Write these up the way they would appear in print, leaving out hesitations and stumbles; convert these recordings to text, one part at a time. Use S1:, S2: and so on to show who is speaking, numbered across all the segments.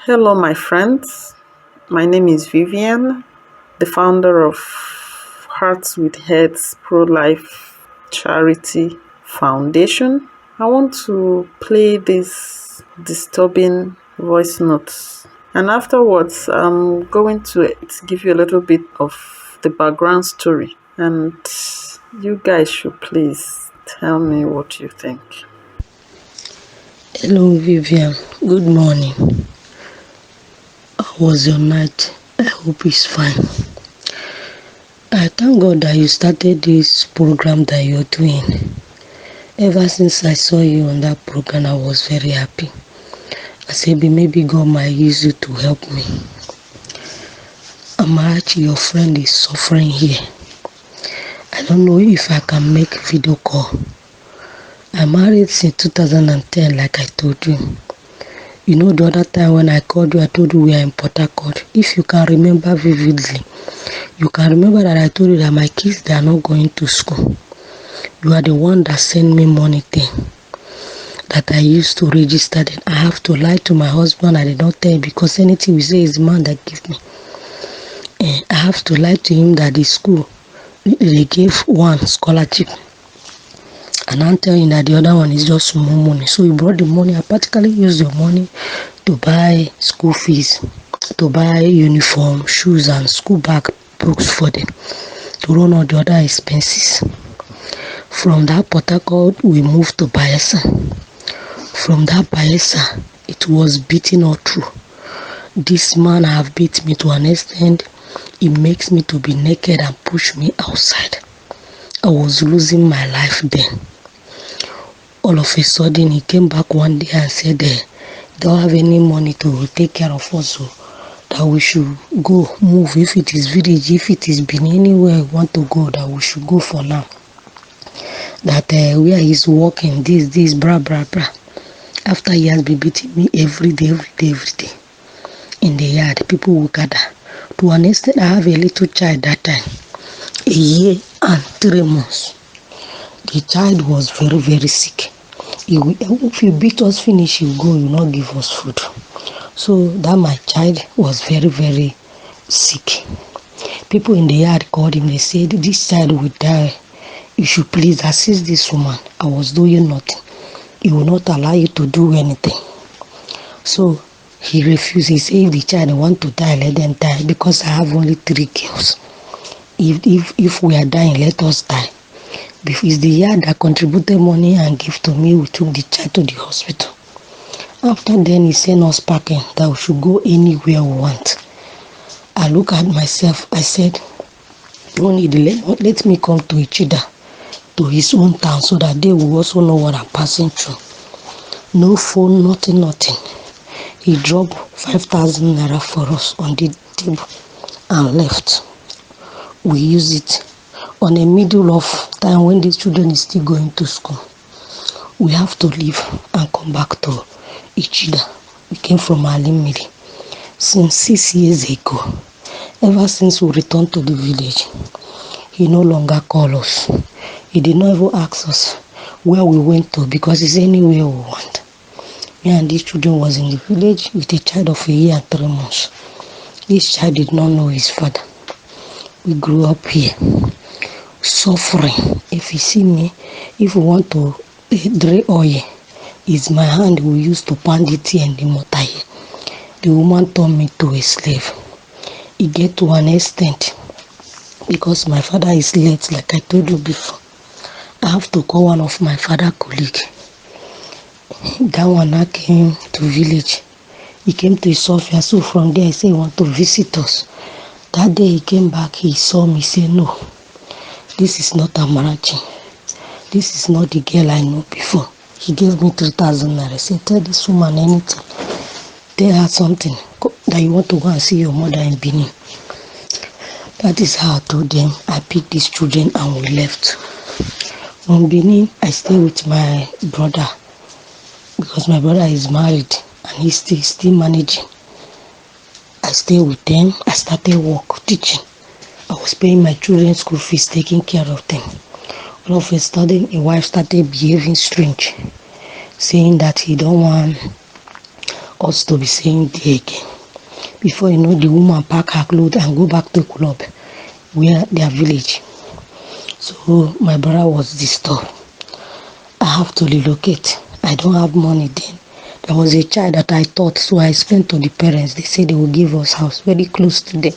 S1: Hello, my friends. My name is Vivian, the founder of Hearts with Heads Pro Life Charity Foundation. I want to play these disturbing voice notes, and afterwards, I'm going to give you a little bit of the background story, and you guys should please tell me what you think.
S2: Hello Vivian, good morning. How was your night? I hope it's fine. I thank God that you started this program that you're doing. Ever since I saw you on that program, I was very happy. I said maybe God might use you to help me. AMARA, your friend is suffering here. I don't know if I can make video call. I married since 2010 like I told you. You know the other time when I called you, I told you we are in Port Harcourt. If you can remember vividly, you can remember that I told you that my kids, they are not going to school. You are the one that sent me money thing that I used to register them. I have to lie to my husband. I did not tell him because anything we say is the man that give me. I have to lie to him that the school, they gave one scholarship. And I'm telling you that the other one is just small money. So you brought the money. I practically used your money to buy school fees, to buy uniform, shoes and school bag, books for them, to run all the other expenses. From that Port Harcourt, we moved to Bayelsa. From that Bayelsa, it was beating all through. This man have beat me to an extent. He makes me to be naked and push me outside. I was losing my life then. All of a sudden, he came back one day and said, don't have any money to take care of us, so that we should go, move. If it is village, if it is Benin, anywhere I want to go, that we should go for now. That where he's working, this, bra. After he has been beating me every day, in the yard, people will gather. To an extent, I have a little child that time, a year and 3 months. The child was very, very sick. If you beat us finish, you go, you not give us food. So that my child was very, very sick. People in the yard called him, they said, this child will die. You should please assist this woman. I was doing nothing. He will not allow you to do anything. So he refused. He said, if the child want to die, let them die, because I have only 3 girls. If we are dying, let us die. It's the yard that contributed money and gave to me. We took the child to the hospital. After then, he sent us packing that we should go anywhere we want. I look at myself. I said, don't need let me come to Ichida, to his own town, so that they will also know what I'm passing through. No phone, nothing. He dropped 5,000 naira for us on the table and left. We use it on the middle of time when these children is still going to school. We have to leave and come back to Ichida. We came from Alimiri since 6 years ago. Ever since we returned to the village, he no longer call us. He did not even ask us where we went to, because it's anywhere we want. Me and these children was in the village with a child of a year and 3 months. This child did not know his father. We grew up here, suffering. If you see me, if you want to dry oil, it's my hand we used to pound it here in the mortar here. The woman turned me to a slave. It get to an extent, because my father is late, like I told you before. I have to call one of my father colleague. That one now came to village. He came to Sophia, so from there he said he want to visit us. That day he came back, he saw me, say, no, this is not Amarachi. This is not the girl I know before. He gave me 3,000 naira. I said, tell this woman anything. Tell her something, that you want to go and see your mother in Benin. That is how I told them. I picked these children and we left. From Benin, I stay with my brother, because my brother is married and he's still managing. I stay with them. I started work, teaching. I was paying my children's school fees, taking care of them. All of a sudden, a wife started behaving strange, saying that he don't want us to be staying there again. Before you know, the woman pack her clothes and go back to club, where their village. So my brother was disturbed. I have to relocate. I don't have money then. There was a child that I taught, so I explained to the parents. They said they will give us house very close to them.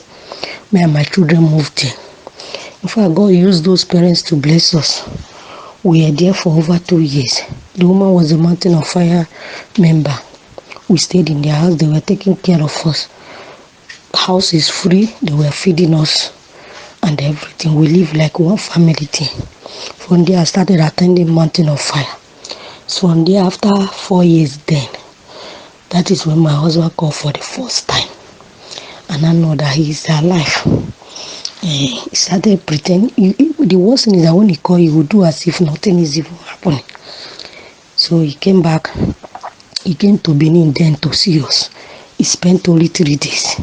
S2: Me and my children moved there. In fact, God used those parents to bless us. We were there for over 2 years. The woman was a Mountain of Fire member. We stayed in their house. They were taking care of us. House is free. They were feeding us and everything. We live like one family thing. From there, I started attending Mountain of Fire. So from there, after 4 years then, that is when my husband called for the first time. And I know that he is alive. He started pretending. The worst thing is that when he called, he would do as if nothing is even happening. So he came back. He came to Benin then to see us. He spent only 3 days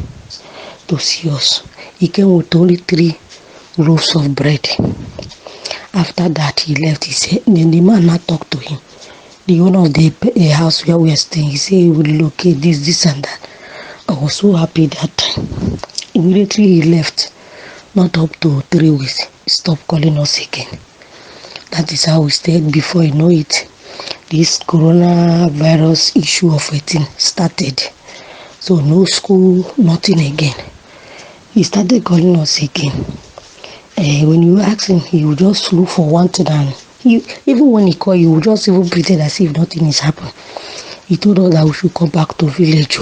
S2: to see us. He came with only 3 loaves of bread. After that, he left. He said, then the man now talked to him. The owner of the house where we are staying, he said he would locate this and that. I was so happy that time. Immediately he left. Not up to 3 weeks. He stopped calling us again. That is how we stayed. Before you know it, this coronavirus issue of 18 started. So no school, nothing again. He started calling us again. When you ask him, he will just look for one thing, and even when he called, he will just even pretend as if nothing is happening. He told us that we should come back to village,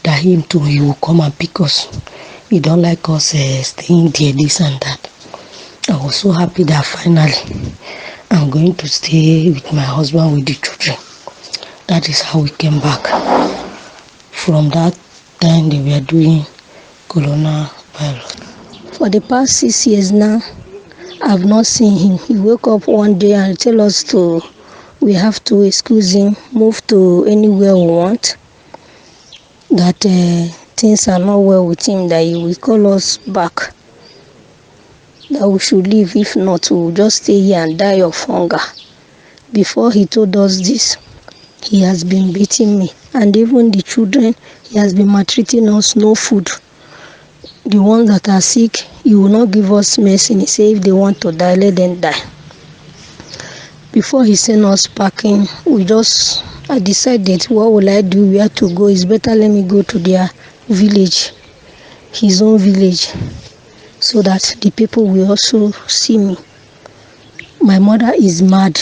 S2: that him too, he will come and pick us. He don't like us staying there, this and that. I was so happy that finally I'm going to stay with my husband, with the children. That is how we came back. From that time, they were doing coronavirus. For the past 6 years now, I've not seen him. He woke up one day and tell us we have to excuse him, move to anywhere we want, that things are not well with him, that he will call us back, that we should leave. If not, we will just stay here and die of hunger. Before he told us this, he has been beating me, and even the children, he has been maltreating us, no food. The ones that are sick, he will not give us medicine. He say if they want to die, let them die. Before he sent us packing, I decided, what will I do, where to go? It's better let me go to their village, his own village, so that the people will also see me. My mother is mad.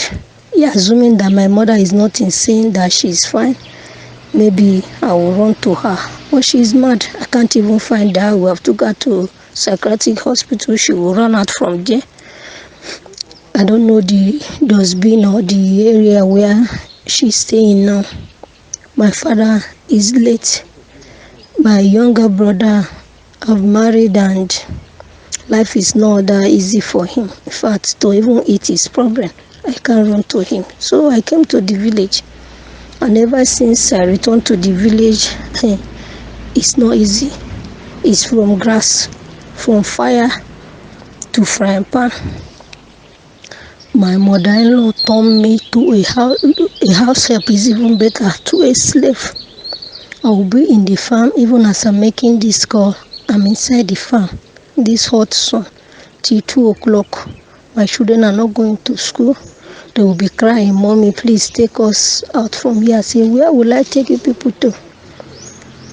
S2: Assuming that my mother is not insane, that she is fine, maybe I will run to her. But she is mad. I can't even find her. We have to go to psychiatric hospital. She will run out from there. I don't know the dustbin or the area where she's staying now. My father is late. My younger brother have married, and life is not that easy for him. In fact, to even eat is problem. I can't run to him. So I came to the village. And ever since I returned to the village, it's not easy. It's from grass, from fire to frying pan. My mother-in-law turned me to a house help is even better, to a slave. I will be in the farm even as I'm making this call. I'm inside the farm, this hot sun, till 2 o'clock. My children are not going to school. They will be crying, "Mommy, please take us out from here." I say, "Where will I take you people to?"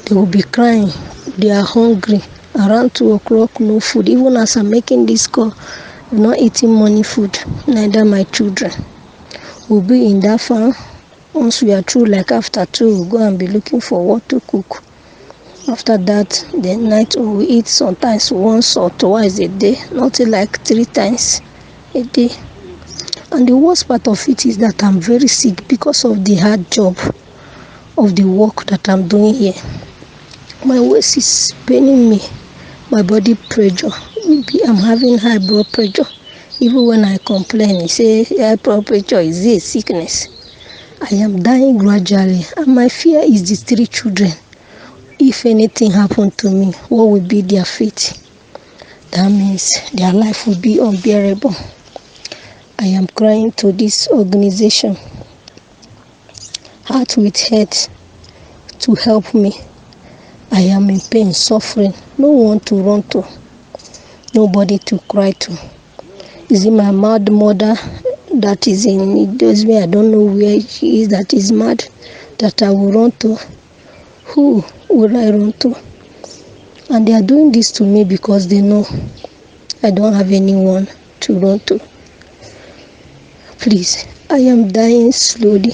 S2: They will be crying. They are hungry. Around 2 o'clock, no food. Even as I'm making this call, I'm not eating morning food, neither my children. We'll be in that farm. Once we are through, like after 2, we'll go and be looking for what to cook. After that, the night we will eat sometimes once or twice a day, not like 3 times a day. And the worst part of it is that I'm very sick because of the hard job of the work that I'm doing here. My waist is paining me, my body pressure. I'm having high blood pressure. Even when I complain, he say high blood pressure is a sickness. I am dying gradually, and my fear is the 3 children. If anything happened to me, what will be their fate? That means their life will be unbearable. I am crying to this organization, Heart with Head, to help me. I am in pain, suffering. No one to run to. Nobody to cry to. Is it my mad mother that is in those way? I don't know where she is that is mad that I will run to. Who will I run to? And they are doing this to me because they know I don't have anyone to run to. Please, I am dying slowly.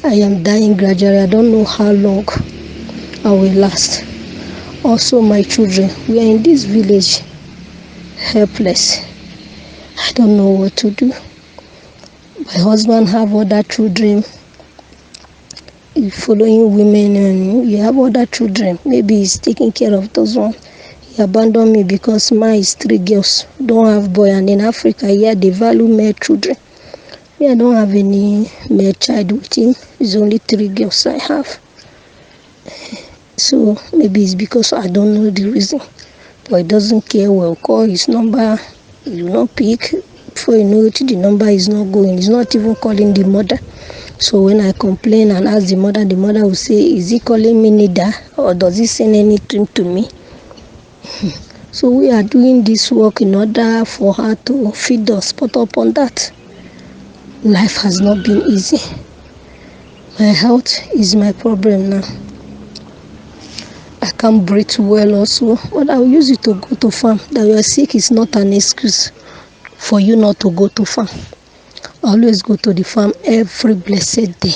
S2: I am dying gradually. I don't know how long I will last. Also, my children, we are in this village, helpless. I don't know what to do. My husband have other children, following women, and you have other children. Maybe he's taking care of those ones. He abandoned me because mine is 3 girls, don't have boy. And in Africa, here they value male children. Me, I don't have any male child with him. It's only 3 girls I have. So maybe it's because I don't know the reason. But he doesn't care. We'll call his number, he will not pick. Before you know it, the number is not going. He's not even calling the mother. So when I complain and ask the mother will say, is he calling me Nida, or does he send anything to me? So we are doing this work in order for her to feed us. But upon that, life has not been easy. My health is my problem now. I can't breathe well also, but I'll use it to go to farm. That you are sick is not an excuse for you not to go to farm. Always go to the farm every blessed day.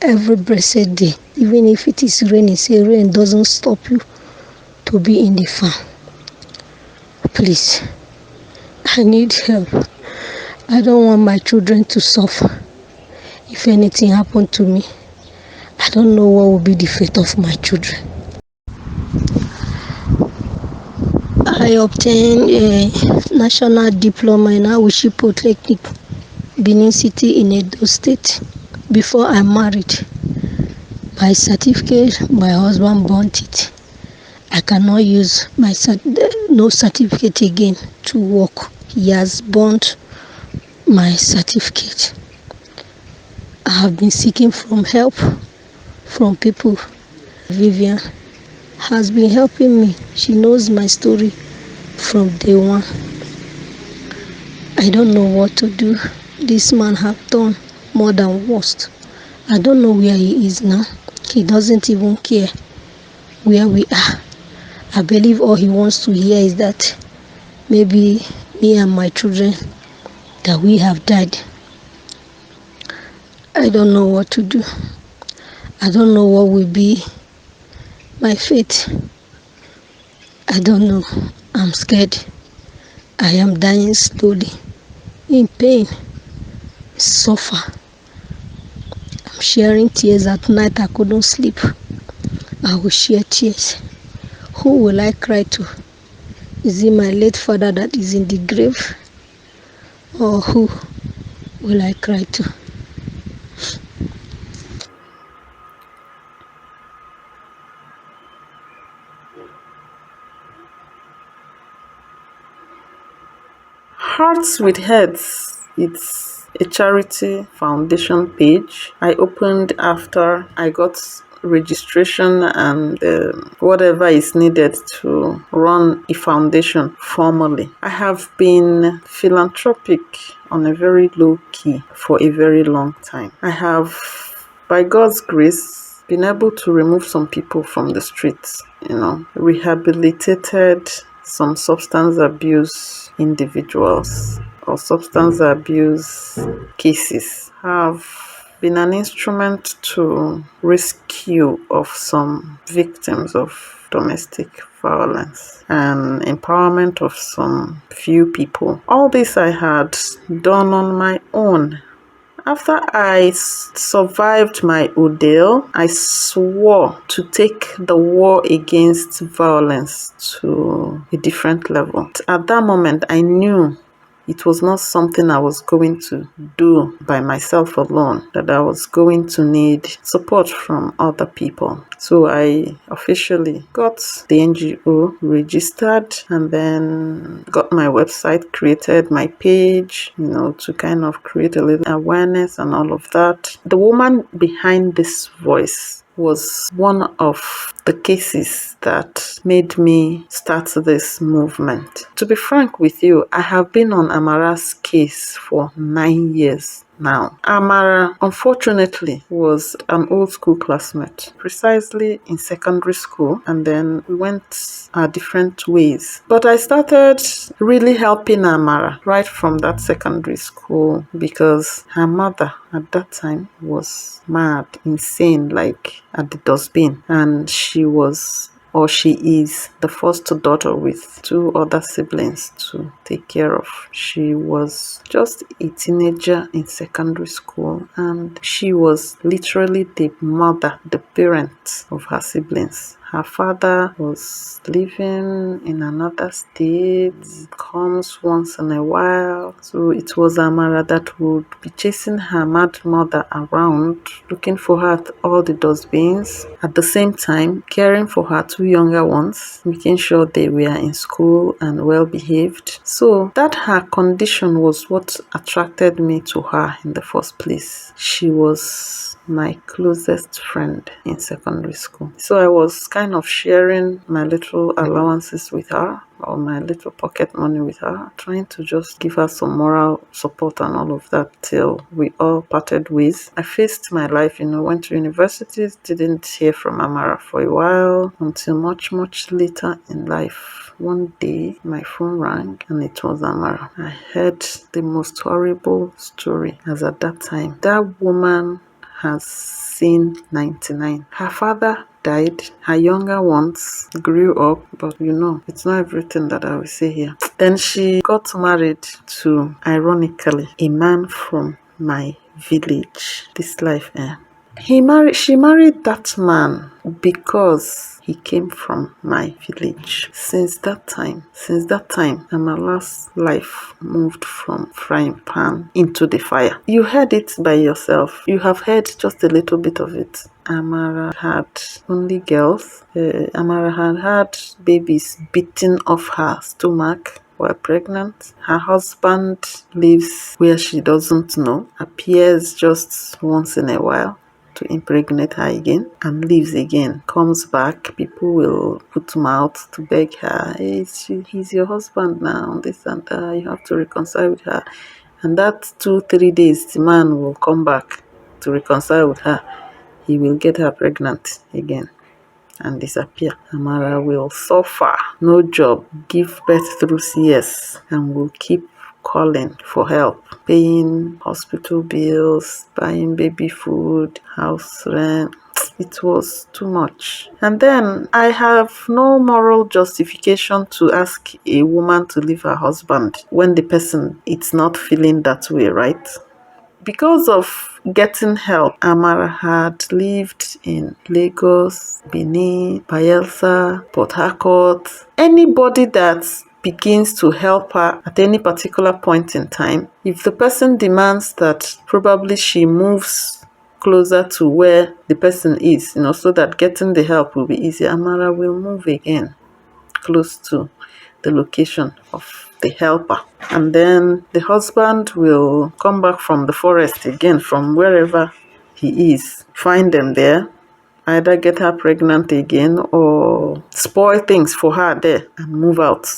S2: Every blessed day. Even if it is raining, say rain doesn't stop you to be in the farm. Please, I need help. I don't want my children to suffer. If anything happened to me, I don't know what will be the fate of my children. I obtained a national diploma in Awishi Polytechnic, Benin City in Edo State, before I married. My certificate, my husband burnt it. I cannot use my no certificate again to work. He has burnt my certificate. I have been seeking from help from people. Vivian has been helping me. She knows my story from day one. I don't know what to do. This man have done more than worst. I don't know where he is now. He doesn't even care where we are. I believe all he wants to hear is that maybe me and my children, that we have died. I don't know what to do. I don't know what will be my fate. I don't know. I'm scared. I am dying slowly, in pain, suffer. I'm sharing tears at night. I couldn't sleep. I will share tears. Who will I cry to? Is it my late father that is in the grave? Or who will I cry to?
S1: Hearts with Heads. It's a charity foundation page I opened after I got registration and whatever is needed to run a foundation formally. I have been philanthropic on a very low key for a very long time. I have, by God's grace, been able to remove some people from the streets, rehabilitated some substance abuse individuals or substance abuse cases, have been an instrument to rescue of some victims of domestic violence and empowerment of some few people. All this I had done on my own. After I survived my ordeal, I swore to take the war against violence to a different level. At that moment, I knew it was not something I was going to do by myself alone, that I was going to need support from other people. So I officially got the NGO registered and then got my website created, my page, to kind of create a little awareness and all of that. The woman behind this voice was one of the cases that made me start this movement. To be frank with you, I have been on AMARA's case for 9 years now. AMARA, unfortunately, was an old school classmate, precisely in secondary school, and then we went our different ways. But I started really helping AMARA right from that secondary school because her mother at that time was mad, insane, like at the dustbin, and she is the first daughter with two other siblings to take care of. She was just a teenager in secondary school, and she was literally the mother, the parent of her siblings. Her father was living in another state, comes once in a while. So it was Amara that would be chasing her mad mother around, looking for her at all the dustbins. At the same time, caring for her two younger ones, making sure they were in school and well behaved. So that her condition was what attracted me to her in the first place. She was my closest friend in secondary school. So I was kind of sharing my little allowances with her, or my little pocket money with her, trying to just give her some moral support and all of that till we all parted ways. I faced my life, went to universities, didn't hear from Amara for a while until much, much later in life. One day, my phone rang and it was Amara. I heard the most horrible story, as at that time, that woman has seen 99. Her father died. Her younger ones grew up, but it's not everything that I will say here. Then she got married to, ironically, a man from my village. This life, She married that man because he came from my village. Since that time, Amala's life moved from frying pan into the fire. You heard it by yourself. You have heard just a little bit of it. Amara had only girls. Amara had babies beating off her stomach while pregnant. Her husband lives where she doesn't know, appears just once in a while to impregnate her again, and leaves again. Comes back, people will put mouth to beg her, hey, he's your husband now, this and that, you have to reconcile with her. And that 2-3 days, the man will come back to reconcile with her. He will get her pregnant again and disappear. Amara will suffer, no job, give birth through CS, and will keep calling for help, paying hospital bills, buying baby food, house rent. It was too much. And then I have no moral justification to ask a woman to leave her husband when the person is not feeling that way, right? Because of getting help, Amara had lived in Lagos, Benin, Bayelsa, Port Harcourt. Anybody that begins to help her at any particular point in time, if the person demands that probably she moves closer to where the person is, so that getting the help will be easier, Amara will move again close to the location of the helper. And then the husband will come back from the forest again, from wherever he is, find them there, either get her pregnant again or spoil things for her there and move out.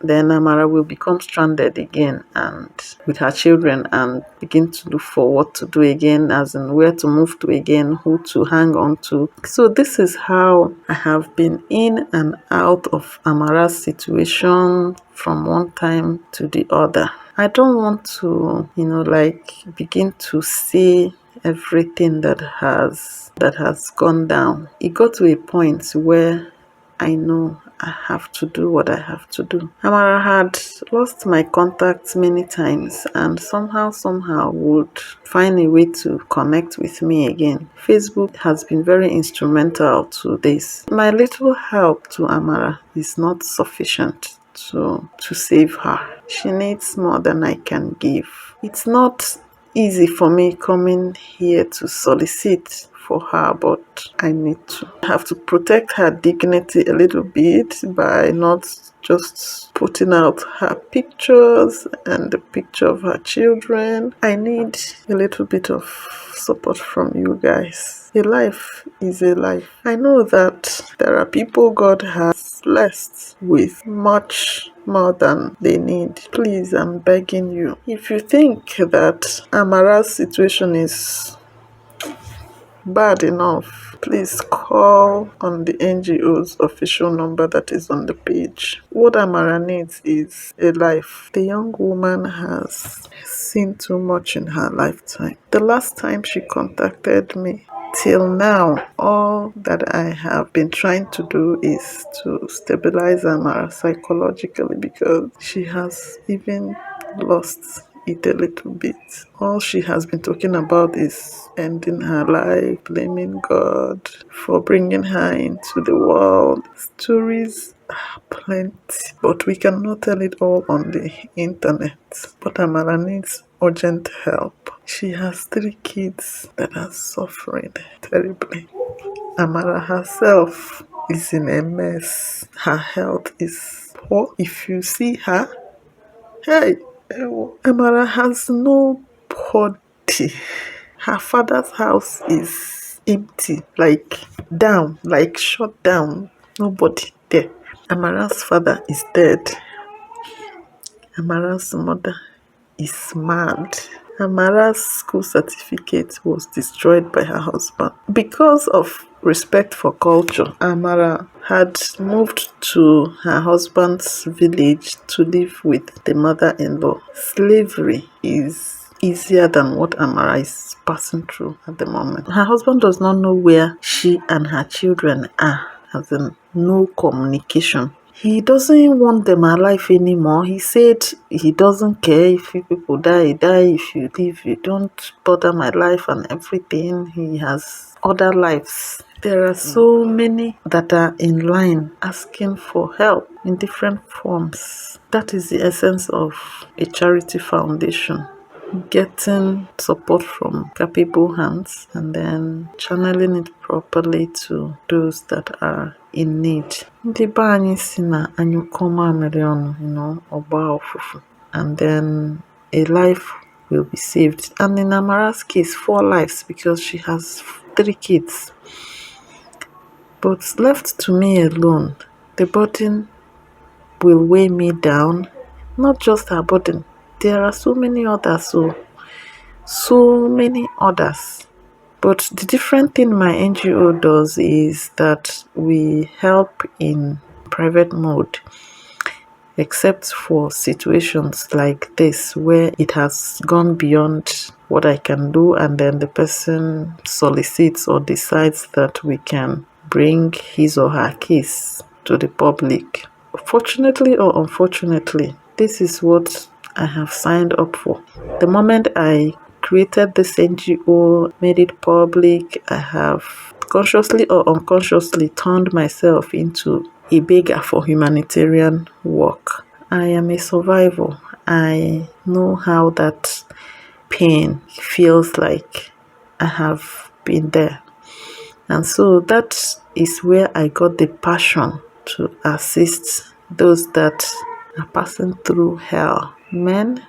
S1: Then Amara will become stranded again and with her children, and begin to look for what to do again, as in where to move to again, who to hang on to. So this is how I have been in and out of Amara's situation from one time to the other. I don't want to, begin to say everything that has gone down. It got to a point where I know I have to do what I have to do. Amara had lost my contacts many times, and somehow would find a way to connect with me again. Facebook has been very instrumental to this. My little help to Amara is not sufficient to save her. She needs more than I can give. It's not easy for me coming here to solicit for her, but I need to. I have to protect her dignity a little bit by not just putting out her pictures and the picture of her children. I need a little bit of support from you guys. A life is a life. I know that there are people God has blessed with much more than they need. Please, I'm begging you. If you think that Amara's situation is bad enough, please call on the NGO's official number that is on the page. What Amara needs is a life. The young woman has seen too much in her lifetime. The last time she contacted me, till now, all that I have been trying to do is to stabilize Amara psychologically, because she has even lost it a little bit. All she has been talking about is ending her life, blaming God for bringing her into the world. Stories are plenty, but we cannot tell it all on the internet. But Amara needs urgent help. She has 3 kids that are suffering terribly. Amara herself is in a mess. Her health is poor. If you see her, hey, Amara has nobody. Her father's house is empty, like down, like shut down. Nobody there. Amara's father is dead. Amara's mother is mad. Amara's school certificate was destroyed by her husband. Because of respect for culture, Amara had moved to her husband's village to live with the mother-in-law. Slavery is easier than what Amara is passing through at the moment. Her husband does not know where she and her children are, as in no communication. He doesn't want them alive anymore. He said he doesn't care if you people die, die. If you live, you don't bother my life and everything. He has other lives. There are so many that are in line asking for help in different forms. That is the essence of a charity foundation. Getting support from capable hands and then channeling it properly to those that are in need. Ndị be anyị si na anyụkọ mamịrị ọnụ, ọgba ọfụfụ, and then a life will be saved. And in Amara's case, 4 lives, because she has 3 kids. But left to me alone, the burden will weigh me down. Not just her burden. There are so many others, so many others. But the different thing my NGO does is that we help in private mode, except for situations like this where it has gone beyond what I can do, and then the person solicits or decides that we can bring his or her case to the public. Fortunately or unfortunately, this is what I have signed up for. The moment I created this NGO, made it public, I have consciously or unconsciously turned myself into a beggar for humanitarian work. I am a survivor. I know how that pain feels like. I have been there. And so that is where I got the passion to assist those that are passing through hell, men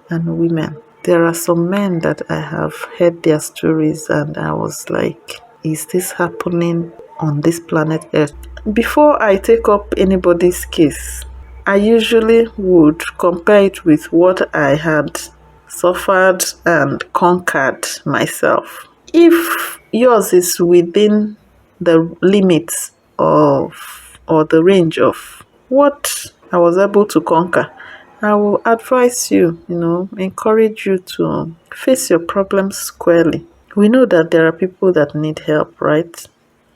S1: and women. There are some men that I have heard their stories and I was like, is this happening on this planet Earth? Before I take up anybody's case, I usually would compare it with what I had suffered and conquered myself. If yours is within the limits of or the range of what I was able to conquer, I will advise you, encourage you to face your problems squarely. We know that there are people that need help, right?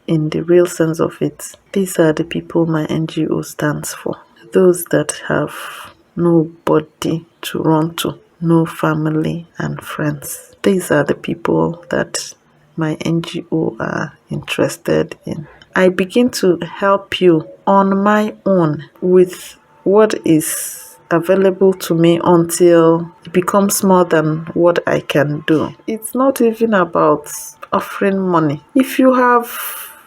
S1: In the real sense of it. These are the people my NGO stands for. Those that have nobody to run to, no family and friends. These are the people that my NGO are interested in. I begin to help you on my own with what is available to me until it becomes more than what I can do. It's not even about offering money. If you have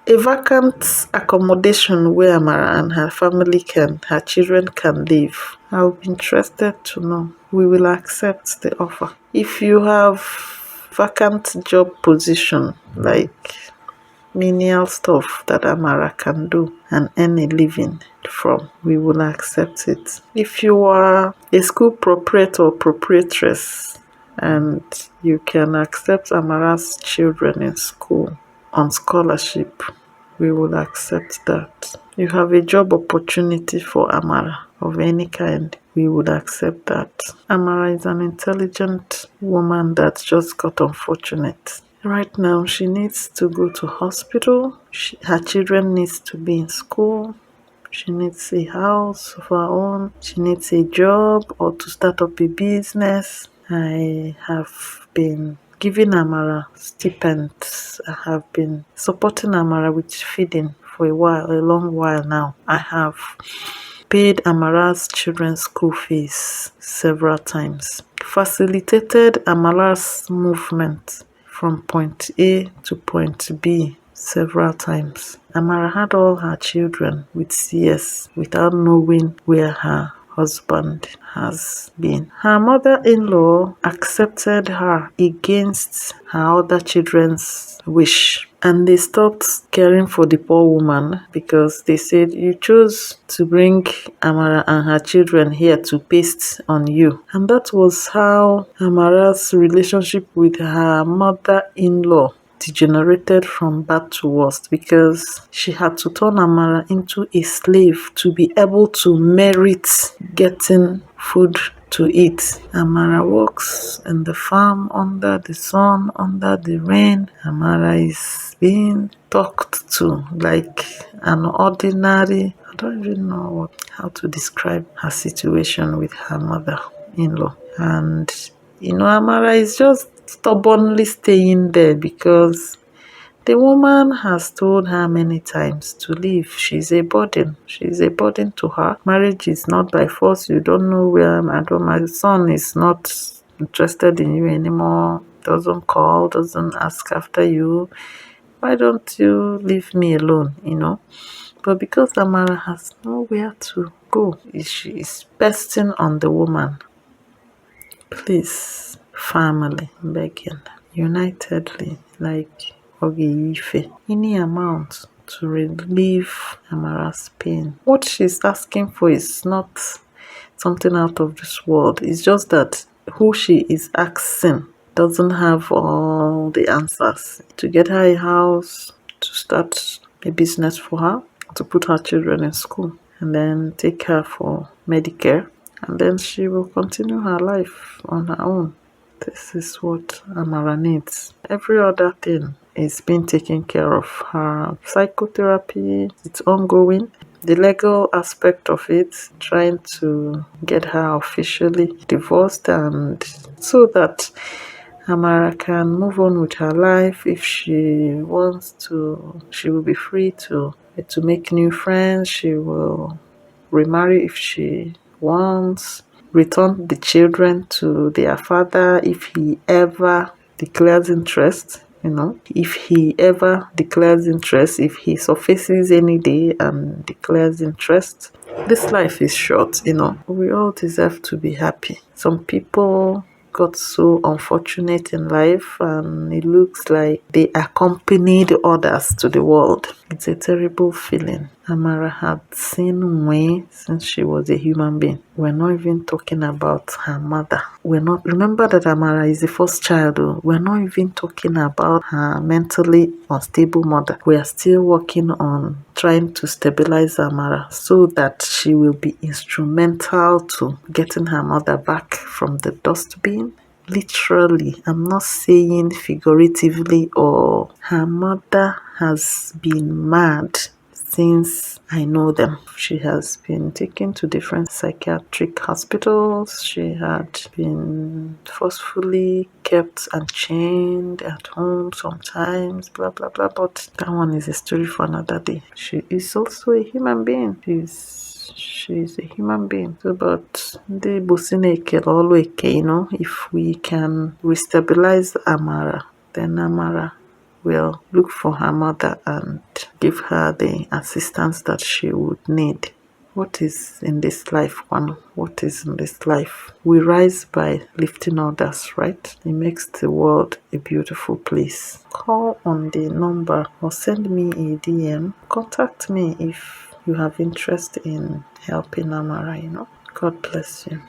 S1: a vacant accommodation where Amara and her her children can live, I'll be interested to know. We will accept the offer. If you have vacant job position, like menial stuff that Amara can do and earn a living from, we will accept it. If you are a school proprietor or proprietress and you can accept Amara's children in school on scholarship, we will accept that. You have a job opportunity for Amara of any kind, we would accept that. Amara is an intelligent woman that just got unfortunate. Right now, she needs to go to hospital. Her children needs to be in school. She needs a house of her own. She needs a job or to start up a business. I have been giving Amara stipends. I have been supporting Amara with feeding for a long while now. I have paid Amara's children's school fees several times, facilitated Amara's movement from point A to point B several times. Amara had all her children with CS without knowing where her husband has been. Her mother-in-law accepted her against her other children's wish, and they stopped caring for the poor woman because they said, you chose to bring Amara and her children here to paste on you. And that was how Amara's relationship with her mother-in-law degenerated from bad to worst, because she had to turn Amara into a slave to be able to merit getting food to eat. Amara works in the farm under the sun, under the rain. Amara is being talked to like an ordinary, I don't even know how to describe her situation with her mother-in-law. And Amara is just stubbornly staying there because the woman has told her many times to leave. She's a burden. She's a burden to her. Marriage is not by force. You don't know where my son is not interested in you anymore. Doesn't call, doesn't ask after you. Why don't you leave me alone? But because Amara has nowhere to go, she is pesting on the woman. Please, family, begging, unitedly, like Ogiyife, any amount to relieve Amara's pain. What she's asking for is not something out of this world. It's just that who she is asking doesn't have all the answers. To get her a house, to start a business for her, to put her children in school, and then take her for Medicare, and then she will continue her life on her own. This is what Amara needs. Every other thing is being taken care of. Her psychotherapy, it's ongoing. The legal aspect of it, trying to get her officially divorced, and so that Amara can move on with her life. If she wants to, she will be free to make new friends. She will remarry if she wants, return the children to their father if he ever declares interest. If he ever declares interest, if he surfaces any day and declares interest. This life is short. We all deserve to be happy. Some people got so unfortunate in life and it looks like they accompanied others to the world. It's a terrible feeling. Amara had seen way since she was a human being. We're not even talking about her mother. Remember that Amara is the first child. We're not even talking about her mentally unstable mother. We are still working on trying to stabilize Amara so that she will be instrumental to getting her mother back from the dustbin. Literally, I'm not saying figuratively, or her mother has been mad since I know them. She has been taken to different psychiatric hospitals. She had been forcefully kept and chained at home sometimes, blah blah blah. But that one is a story for another day. She is also a human being. She's a human being. So, but the Busineke Olweke, if we can restabilize Amara, then Amara will look for her mother and give her the assistance that she would need. What is in this life, one? What is in this life? We rise by lifting others, right? It makes the world a beautiful place. Call on the number or send me a DM. Contact me if you have interest in helping AMARA, God bless you.